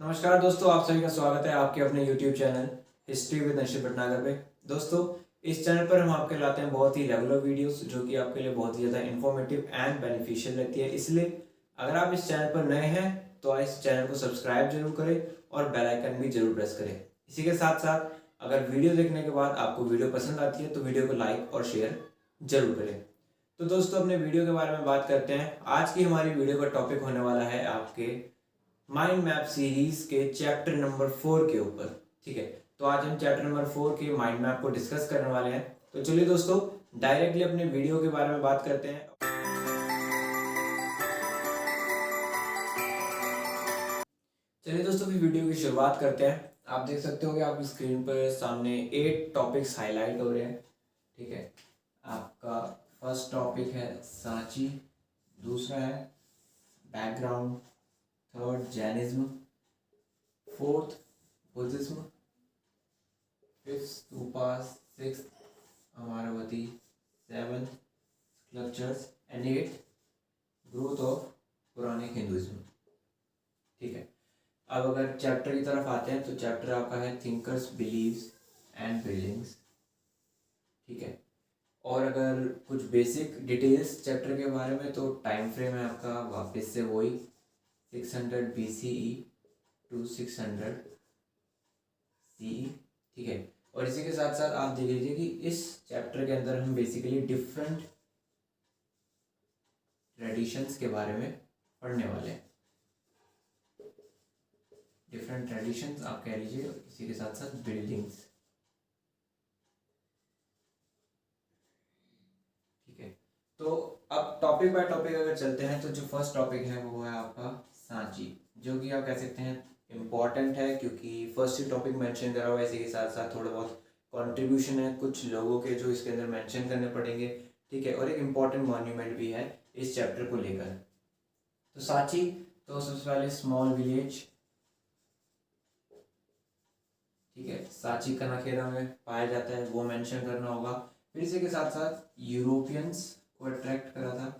नमस्कार दोस्तों, आप सभी का स्वागत है आपके अपने YouTube channel history with Anshit Bhatnagar पे। दोस्तों, इस चैनल पर हम आपके लाते हैं बहुत ही रेगुलर वीडियोस जो कि आपके लिए बहुत ही ज़्यादा इन्फॉर्मेटिव एंड बेनिफिशियल रहती है। इसलिए अगर आप इस चैनल पर नए हैं तो इस चैनल को सब्सक्राइब जरूर करें और बेल आइकन भी जरूर प्रेस करें। इसी के साथ साथ अगर वीडियो देखने के बाद आपको वीडियो पसंद आती है तो वीडियो को लाइक और शेयर जरूर करें। तो दोस्तों, अपने वीडियो के बारे में बात करते हैं। आज की हमारी वीडियो का टॉपिक होने वाला है आपके माइंड मैप सीरीज के चैप्टर नंबर 4 के ऊपर। ठीक है, तो आज हम चैप्टर नंबर 4 के माइंड मैप को डिस्कस करने वाले हैं। तो चलिए दोस्तों, डायरेक्टली अपने वीडियो के बारे में बात करते हैं। चलिए दोस्तों, फिर वीडियो की शुरुआत करते हैं। आप देख सकते हो कि आपकी स्क्रीन पर सामने 8 टॉपिक्स हाईलाइट हो रहे हैं। ठीक है, आपका फर्स्ट टॉपिक है सांची, दूसरा है background, third Jainism, fourth Buddhism, fifth stupas, sixth Amaravati, seventh sculptures and eight growth of Puranic Hinduism. ठीक है, अब अगर चैप्टर की तरफ आते हैं तो चैप्टर आपका है थिंकर्स बिलीव्स एंड बिल्डिंग्स। ठीक है, और अगर कुछ बेसिक डिटेल्स चैप्टर के बारे में तो टाइम फ्रेम है आपका वापस से वही 600 BCE टू 600 CE। ठीक है, और इसी के साथ साथ आप देख लीजिए कि इस चैप्टर के अंदर हम बेसिकली डिफरेंट ट्रेडिशंस के बारे में पढ़ने वाले हैं। डिफरेंट ट्रेडिशंस आप कह लीजिए, इसी के साथ साथ बिल्डिंग्स। ठीक है, तो अब टॉपिक बाय टॉपिक अगर चलते हैं तो जो फर्स्ट टॉपिक है वो है आपका सांची, जो कि आप कह सकते हैं इम्पॉर्टेंट है क्योंकि फर्स्ट ही टॉपिक मेंशन करा हुआ है। इसी के साथ साथ थोड़ा बहुत कंट्रीब्यूशन है कुछ लोगों के जो इसके अंदर मेंशन करने पड़ेंगे। ठीक है, और एक इम्पॉर्टेंट मॉन्यूमेंट भी है इस चैप्टर को लेकर। तो सांची, तो सबसे पहले स्मॉल विलेज। ठीक है, सांची कनाकेरा में पाया जाता है, वो मेंशन करना होगा। फिर इसी के साथ साथ यूरोपियंस को अट्रैक्ट करा था।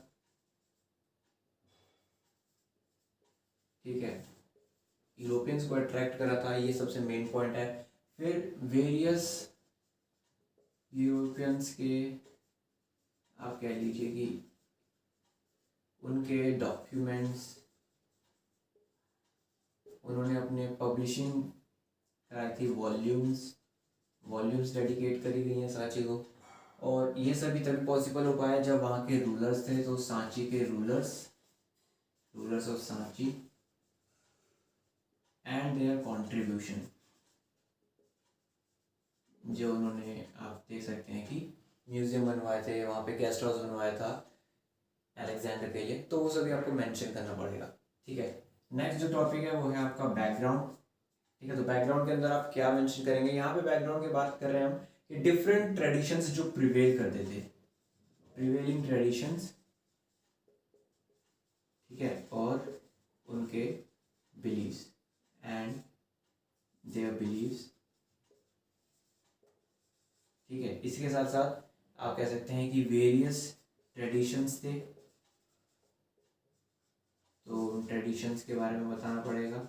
ठीक है, यूरोपियंस को अट्रैक्ट करा था, ये सबसे मेन पॉइंट है। फिर वेरियस यूरोपियंस के आप कह लीजिए कि उनके डॉक्यूमेंट्स उन्होंने अपने पब्लिशिंग कराई थी, वॉल्यूम्स डेडिकेट करी गई हैं सांची को। और ये सभी तभी पॉसिबल हो पाया जब वहाँ के रूलर्स थे, तो सांची के rulers of Sanchi and there contribution, जो उन्होंने आप देख सकते हैं कि म्यूजियम बनवाए थे, वहाँ पे गेस्ट हाउस बनवाया था अलेक्जेंडर के लिए, तो वो सभी आपको मेंशन करना पड़ेगा। ठीक है, नेक्स्ट जो टॉपिक है वो है आपका बैकग्राउंड। ठीक है, तो बैकग्राउंड के अंदर आप क्या मेंशन करेंगे? यहाँ पे बैकग्राउंड की बात कर रहे हैं हम कि डिफरेंट ट्रेडिशंस जो प्रिवेल करते थे, प्रिवेलिंग ट्रेडिशंस। ठीक है, और उनके बिलीव्स एंड देयर बिलीव्स। ठीक है, इसके साथ साथ आप कह सकते हैं कि वेरियस ट्रेडिशंस थे, तो उन ट्रेडिशंस के बारे में बताना पड़ेगा।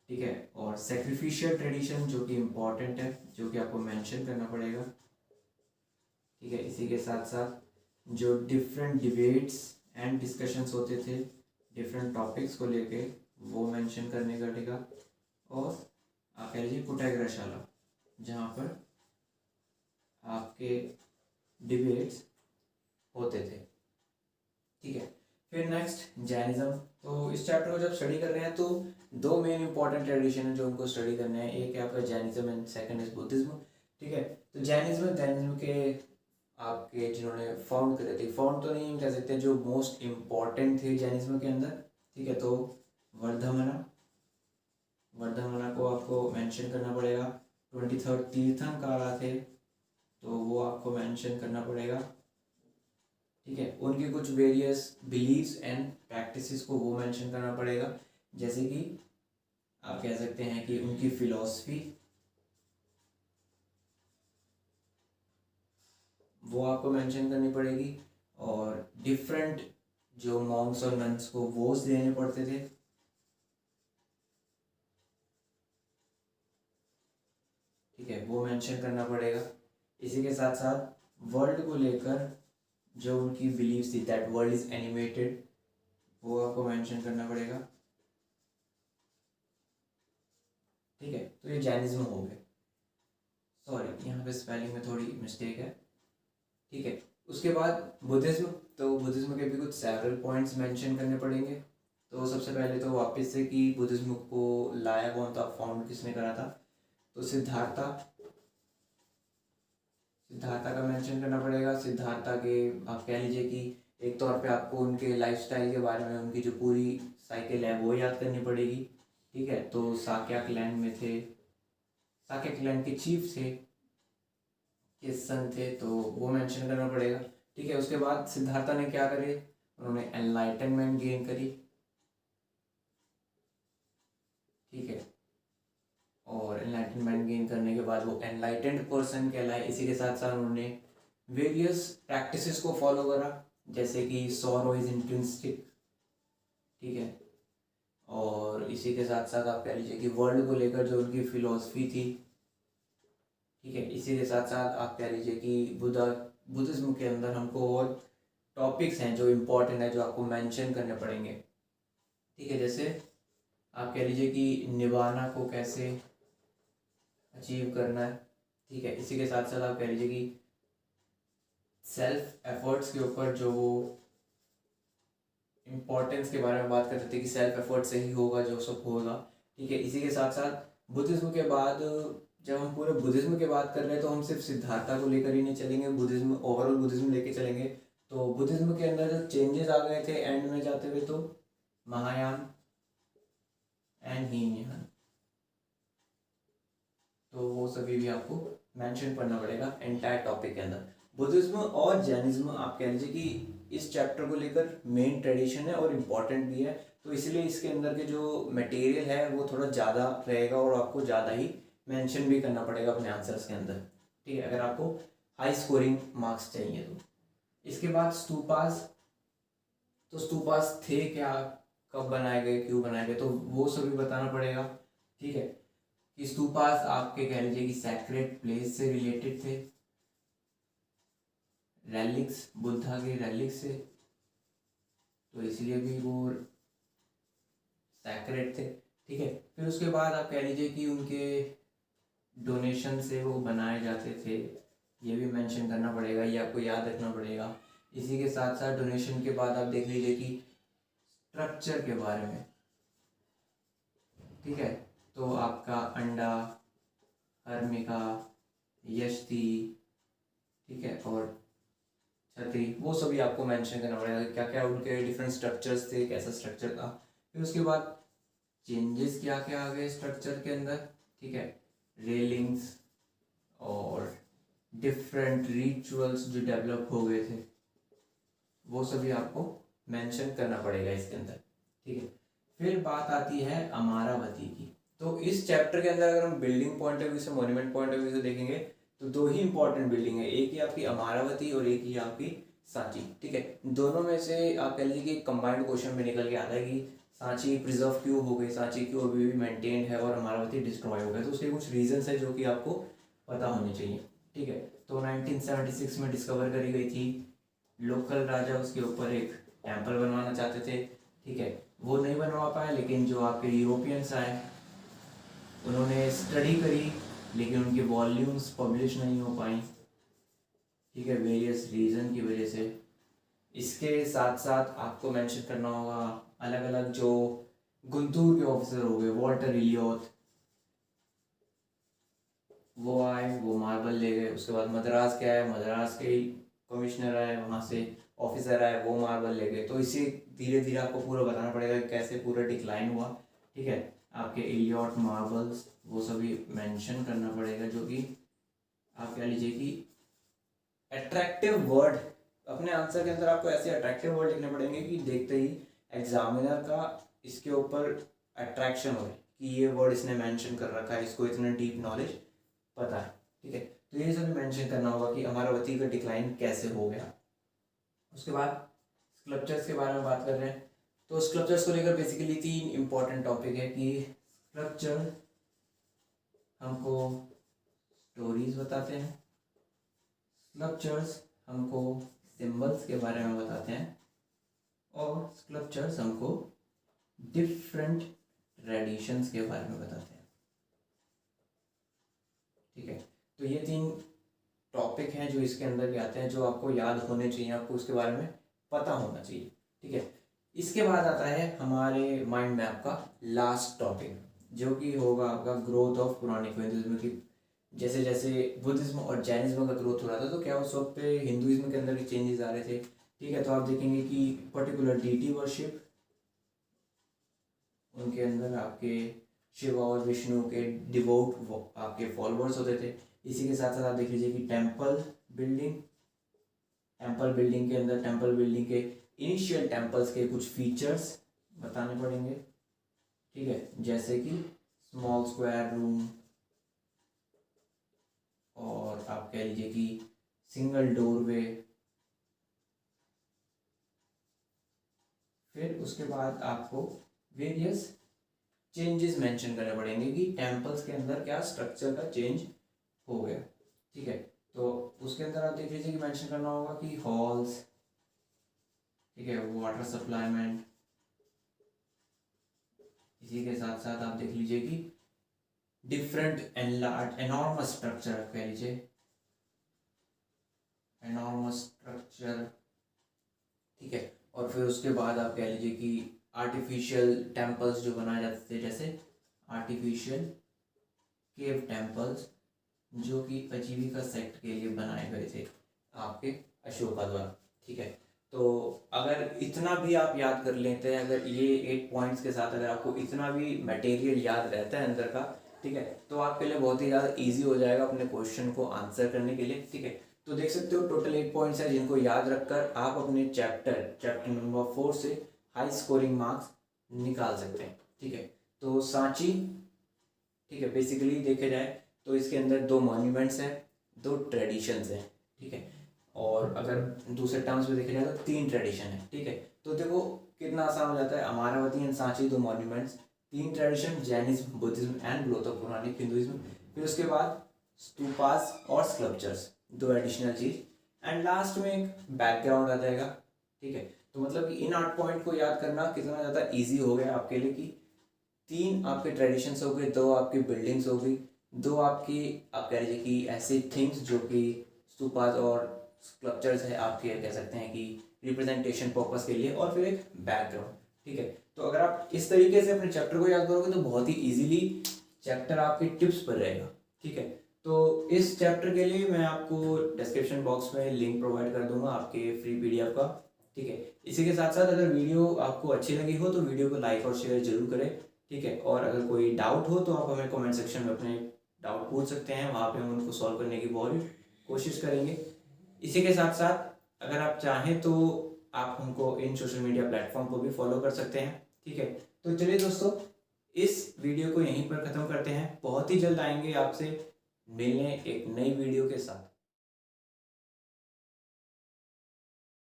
ठीक है, और सेक्रीफिशियल ट्रेडिशन जो कि इम्पॉर्टेंट है, जो कि आपको मेंशन करना पड़ेगा। ठीक है, इसी के साथ साथ जो डिफरेंट डिबेट्स एंड डिस्कशंस होते थे डिफरेंट टॉपिक्स को लेके, वो मेंशन करने का पड़ेगा। और आप कह लीजिए कुटाग्रशाला, जहाँ पर आपके डिबेट्स होते थे। ठीक है, फिर नेक्स्ट जैनिज्म। तो इस चैप्टर को जब स्टडी कर रहे हैं तो दो मेन इंपॉर्टेंट ट्रेडिशन है जो उनको स्टडी करने हैं, एक है आपका Jainism and second is Buddhism. ठीक है, तो जैनिज्म के आपके जिन्होंने फाउंड करे थे, फाउंड तो नहीं कह सकते, जो मोस्ट इम्पॉर्टेंट थे जैनिज्म के अंदर। ठीक है, तो वर्धमाना को आपको मेंशन करना पड़ेगा। 23rd तीर्थंकर थे, तो वो आपको मेंशन करना पड़ेगा। ठीक है, उनके कुछ वेरियस बिलीव्स एंड प्रैक्टिसेस को वो मेंशन करना पड़ेगा, जैसे कि आप कह सकते हैं कि उनकी फिलॉसफी वो आपको मेंशन करनी पड़ेगी, और डिफरेंट जो मॉन्क्स और नन्स को वोज देने पड़ते थे। ठीक है, वो मेंशन करना पड़ेगा। इसी के साथ साथ वर्ल्ड को लेकर जो उनकी बिलीव्स थी, दैट वर्ल्ड इज एनिमेटेड, वो आपको मेंशन करना पड़ेगा। ठीक है, तो ये जैनिज्म हो गए। सॉरी, यहाँ पे स्पेलिंग में थोड़ी मिस्टेक है। ठीक है, उसके बाद बुद्धिज्म, तो बुद्धिज्म के भी कुछ सेवरल पॉइंट्स मेंशन करने पड़ेंगे। तो सबसे पहले तो वापस से कि बुद्धिज्म को लाया कौन था, फाउंड किसने करा था, तो सिद्धार्था का मेंशन करना पड़ेगा। सिद्धार्था के आप कह लीजिए कि एक तौर पे आपको उनके लाइफस्टाइल के बारे में, उनकी जो पूरी साइकिल है वो याद करनी पड़ेगी। ठीक है, तो साक्या क्लैन में थे, साक्या क्लैन के चीफ थे, किस सन थे, तो वो मेंशन करना पड़ेगा। ठीक है, उसके बाद सिद्धार्था ने क्या करे, उन्होंने एनलाइटनमेंट गेन करी। ठीक है, और एनलाइटनमेंट गेन करने के बाद वो एनलाइटेंड पर्सन कहलाए। इसी के साथ साथ उन्होंने वेरियस प्रैक्टिसेस को फॉलो करा, जैसे कि सॉरो इज इंट्रिंसिक। ठीक है, और इसी के साथ साथ आप कह लीजिए कि वर्ल्ड को लेकर जो उनकी फिलॉसफी थी। ठीक है, इसी के साथ साथ आप कह लीजिए कि बुद्धिज्म के अंदर हमको और टॉपिक्स हैं जो इम्पोर्टेंट है, जो आपको मेंशन करने पड़ेंगे। ठीक है, जैसे आप कह लीजिए कि निभाना को कैसे अचीव करना है। ठीक है, इसी के साथ साथ आप कह लीजिए कि सेल्फ एफर्ट्स के ऊपर जो वो इम्पोर्टेंस के बारे में बात करते थे कि सेल्फ एफर्ट से ही होगा जो सब होगा। ठीक है, इसी के साथ साथ बुद्धिज्म के बाद, जब हम पूरे बुद्धिज्म की बात कर रहे हैं तो हम सिर्फ सिद्धार्था को लेकर ही नहीं चलेंगे, बुद्धिज्म ओवरऑल बुद्धिज्म लेके चलेंगे। तो बुद्धिज्म के अंदर जो चेंजेस आ गए थे एंड में जाते हुए, तो महायान एंड हीनयान, तो वो सभी भी आपको मेंशन करना पड़ेगा एंटायर टॉपिक के अंदर। बुद्धिज्म और जैनिज्म आप कह लीजिए कि इस चैप्टर को लेकर मेन ट्रेडिशन है और इम्पॉर्टेंट भी है, तो इसलिए इसके अंदर के जो मटेरियल है वो थोड़ा ज़्यादा रहेगा और आपको ज़्यादा ही मेंशन भी करना पड़ेगा अपने आंसर्स के अंदर। ठीक है, अगर आपको हाई स्कोरिंग मार्क्स चाहिए तो। इसके बाद स्तूपास, तो स्तूपास थे क्या, कब बनाए गए, क्यों बनाए गए, तो वो सभी बताना पड़ेगा। ठीक है, कि स्तूपास आपके कह लीजिए कि सैक्रेड प्लेस से रिलेटेड थे, रेलिक्स, बुद्धा के रेलिक्स से, तो इसलिए भी वो सैक्रेड थे। ठीक है, फिर उसके बाद आप कह लीजिए कि उनके डोनेशन से वो बनाए जाते थे, ये भी मेंशन करना पड़ेगा, ये आपको याद रखना पड़ेगा। इसी के साथ साथ डोनेशन के बाद आप देख लीजिए कि स्ट्रक्चर के बारे में। ठीक है, तो आपका अंडा, हर्मिका, यष्टि, ठीक है, और छतरी, वो सभी आपको मेंशन करना पड़ेगा, क्या क्या उनके डिफरेंट स्ट्रक्चर्स थे, कैसा स्ट्रक्चर था। फिर उसके बाद चेंजेस क्या क्या आ गए स्ट्रक्चर के अंदर। ठीक है, रेलिंग्स और डिफरेंट रिचुअल्स जो डेवलप हो गए थे, वो सभी आपको मेंशन करना पड़ेगा इसके अंदर। ठीक है, फिर बात आती है अमरावती की। तो इस चैप्टर के अंदर अगर हम बिल्डिंग पॉइंट ऑफ व्यू से, मॉन्यूमेंट पॉइंट ऑफ व्यू से देखेंगे, तो दो ही इंपॉर्टेंट बिल्डिंग है, एक ही आपकी अमरावती और एक ही आपकी सांची। ठीक है, दोनों में से आप कह लीजिए कि कंबाइंड क्वेश्चन में निकल के आता है कि सांची प्रिजर्व क्यों हो गई, सांची क्यों अभी भी मेंटेन्ड है और अमरावती डिस्ट्रॉय हो गया, तो उसके कुछ रीजंस है जो कि आपको पता होने चाहिए। ठीक है, तो 1976 में डिस्कवर करी गई थी, लोकल राजा उसके ऊपर एक टेम्पल बनवाना चाहते थे। ठीक है, वो नहीं बनवा पाए, लेकिन जो आपके यूरोपियंस आए उन्होंने स्टडी करी, लेकिन उनकी वॉल्यूम्स पब्लिश नहीं हो पाई। ठीक है, वेरियस रीज़न की वजह से। इसके साथ साथ आपको मेंशन करना होगा अलग अलग जो गुंटूर के ऑफिसर हो गए, वॉल्टर इलियट, वो आए, वो मार्बल ले गए। उसके बाद मद्रास के आए, मद्रास के कमिश्नर आए, वहाँ से ऑफिसर आए, वो मार्बल ले गए। तो इसे धीरे धीरे आपको पूरा बताना पड़ेगा कि कैसे पूरा डिक्लाइन हुआ। ठीक है, आपके इलियट, मार्बल्स, वो सभी मेंशन करना पड़ेगा, जो कि आप कह लीजिए कि अट्रैक्टिव वर्ड अपने आंसर के अंदर आपको ऐसे अट्रैक्टिव वर्ड लिखने पड़ेंगे कि देखते ही एग्जामिनर का इसके ऊपर अट्रैक्शन हो कि ये वर्ड इसने मेंशन कर रखा है, इसको इतना डीप नॉलेज पता है। ठीक है, तो ये सब मेंशन करना होगा कि अमरावती का डिक्लाइन कैसे हो गया। उसके बाद स्कल्पचर्स के बारे में बात कर रहे हैं, तो स्कल्पचर्स को लेकर बेसिकली 3 इंपॉर्टेंट टॉपिक है कि स्कल्पचर हमको स्टोरीज बताते हैं, स्कल्पचर्स हमको सिंबल्स के बारे में बताते हैं, और स्कल्पचर्स हमको डिफरेंट ट्रेडिशंस के बारे में बताते हैं। ठीक है, तो ये 3 टॉपिक हैं जो इसके अंदर भी आते हैं, जो आपको याद होने चाहिए, आपको उसके बारे में पता होना चाहिए। ठीक है, इसके बाद आता है हमारे माइंड मैप का लास्ट टॉपिक, जो कि होगा आपका ग्रोथ ऑफ पुराणिक हिंदुइज्म की। जैसे जैसे बुद्धिज्म और जैनिज्म का ग्रोथ हो रहा था, तो क्या उस वक्त पे हिंदुइज्म के अंदर भी चेंजेस आ रहे थे। ठीक है, तो आप देखेंगे कि पर्टिकुलर डीटी वर्शिप, उनके अंदर आपके शिव और विष्णु के डिवोट आपके फॉलोअर्स होते थे। इसी के साथ साथ आप देख लीजिए कि टेम्पल बिल्डिंग के अंदर टेम्पल बिल्डिंग के इनिशियल टेम्पल्स के कुछ फीचर्स बताने पड़ेंगे। ठीक है, जैसे कि स्मॉल स्क्वायर रूम, और आप कह लीजिए कि सिंगल डोरवे। फिर उसके बाद आपको वेरियस चेंजेस मेंशन करने पड़ेंगे कि टेम्पल्स के अंदर क्या स्ट्रक्चर का चेंज हो गया। ठीक है, तो उसके अंदर आप देख लीजिए कि मेंशन करना होगा कि हॉल्स, ठीक है, वाटर सप्लाईमेंट। इसी के साथ साथ आप देख लीजिए कि डिफरेंट एनॉर्मस स्ट्रक्चर, कह लीजिए एनॉर्मस स्ट्रक्चर। ठीक है, और फिर उसके बाद आप कह लीजिए कि आर्टिफिशियल टेम्पल्स जो बनाए जाते थे, जैसे आर्टिफिशियल केव टेम्पल्स, जो कि आजीविका सेक्ट के लिए बनाए गए थे आपके अशोका द्वारा। ठीक है, तो अगर इतना भी आप याद कर लेते हैं, अगर ये 8 पॉइंट्स के साथ अगर आपको इतना भी मटेरियल याद रहता है अंदर का, ठीक है, तो आपके लिए बहुत ही ज़्यादा ईजी हो जाएगा अपने क्वेश्चन को आंसर करने के लिए। ठीक है, तो देख सकते हो टोटल 8 पॉइंट्स हैं, जिनको याद रखकर आप अपने चैप्टर नंबर 4 से हाई स्कोरिंग मार्क्स निकाल सकते हैं। ठीक है, तो सांची, ठीक है, बेसिकली देखे जाए तो इसके अंदर 2 मॉन्यूमेंट्स हैं, 2 ट्रेडिशंस हैं। ठीक है, और अगर दूसरे टर्म्स में देखा जाए तो 3 ट्रेडिशन है। ठीक है, तो देखो कितना आसान हो जाता है। Amaravati and Sanchi 2 monuments, 3 tradition, Jainism, Buddhism and growth of Puranic Hinduism. फिर उसके बाद स्तूपास और स्कल्पचर्स, 2 एडिशनल चीज, एंड लास्ट में एक बैकग्राउंड आ जाएगा। ठीक है, तो मतलब कि इन 8 पॉइंट को याद करना कितना ज़्यादा ईजी हो गया आपके लिए कि 3 आपके ट्रेडिशंस हो गए, 2 आपकी बिल्डिंग्स हो गई, 2 आपकी आप कह लीजिए कि ऐसी थिंग्स जो कि स्तूपास और स्कल्पचर्स है आपके, कह सकते हैं कि रिप्रेजेंटेशन पर्पस के लिए, और फिर एक बैकग्राउंड। ठीक है, तो अगर आप इस तरीके से अपने चैप्टर को याद करोगे तो बहुत ही इजीली चैप्टर आपके टिप्स पर रहेगा। ठीक है, तो इस चैप्टर के लिए मैं आपको डिस्क्रिप्शन बॉक्स में लिंक प्रोवाइड कर दूंगा आपके फ्री PDF का। ठीक है, इसी के साथ साथ अगर वीडियो आपको अच्छी लगी हो तो वीडियो को लाइक और शेयर जरूर करें। ठीक है, और अगर कोई डाउट हो तो आप हमें कमेंट सेक्शन में अपने डाउट पूछ सकते हैं, वहाँ पे हम उनको सॉल्व करने की बहुत कोशिश करेंगे। इसी के साथ साथ अगर आप चाहें तो आप हमको इन सोशल मीडिया प्लेटफॉर्म को भी फॉलो कर सकते हैं। ठीक है, तो चलिए दोस्तों, इस वीडियो को यहीं पर ख़त्म करते हैं। बहुत ही जल्द आएंगे आपसे मिलने एक नई वीडियो के साथ।